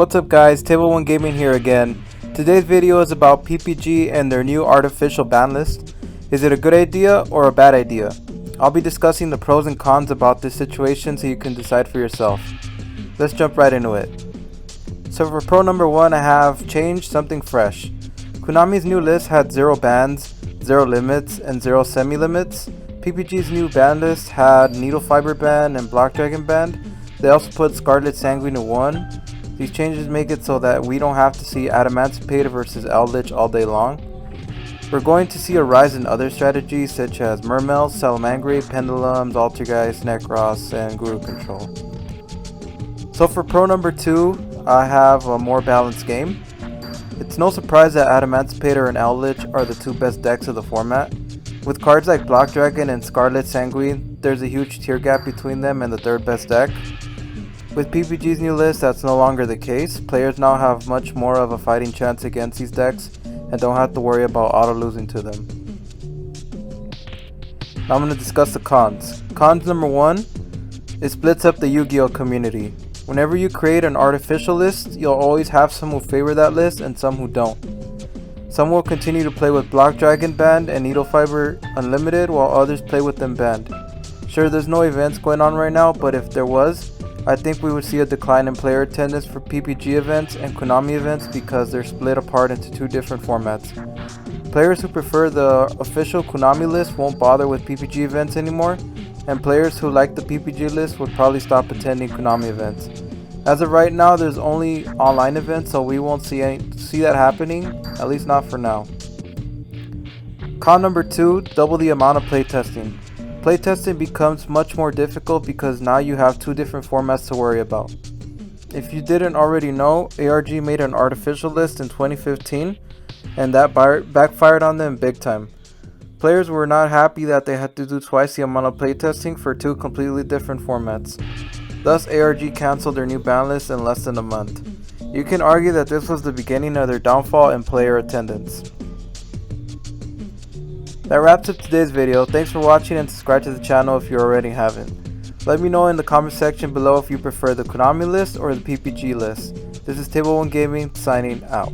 What's up guys, Table 1 Gaming here again. Today's video is about PPG and their new artificial ban list. Is it a good idea or a bad idea? I'll be discussing the pros and cons about this situation so you can decide for yourself. Let's jump right into it. So for pro number 1, I have changed something fresh. Konami's new list had 0 bans, 0 limits, and 0 semi-limits. PPG's new ban list had Needle Fiber ban and Block Dragon ban. They also put Scarlet Sanguine in 1. These changes make it so that we don't have to see Adamancipator versus Eldritch all day long. We're going to see a rise in other strategies such as Mermails, Salamangreat, Pendulums, Altergeist, Necros, and Guru Control. So for pro number 2, I have a more balanced game. It's no surprise that Adamancipator and Eldritch are the 2 best decks of the format. With cards like Block Dragon and Scarlet Sanguine, there's a huge tier gap between them and the 3rd best deck. With PPG's new list, that's no longer the case. Players now have much more of a fighting chance against these decks and don't have to worry about auto losing to them. Now I'm going to discuss the cons. Cons number 1, it splits up the Yu-Gi-Oh community. Whenever you create an artificial list, you'll always have some who favor that list and some who don't. Some will continue to play with Block Dragon banned and Needle Fiber unlimited, while others play with them banned. Sure, there's no events going on right now, but if there was, I think we would see a decline in player attendance for PPG events and Konami events because they're split apart into 2 different formats. Players who prefer the official Konami list won't bother with PPG events anymore, and players who like the PPG list would probably stop attending Konami events. As of right now, there's only online events, so we won't see that happening, at least not for now. Con number 2, double the amount of playtesting. Playtesting becomes much more difficult because now you have 2 different formats to worry about. If you didn't already know, ARG made an artificial list in 2015 and that backfired on them big time. Players were not happy that they had to do twice the amount of playtesting for 2 completely different formats. Thus, ARG cancelled their new ban list in less than a month. You can argue that this was the beginning of their downfall in player attendance. That wraps up today's video. Thanks for watching and subscribe to the channel if you already haven't. Let me know in the comment section below if you prefer the Konami list or the PPG list. This is Table 1 Gaming signing out.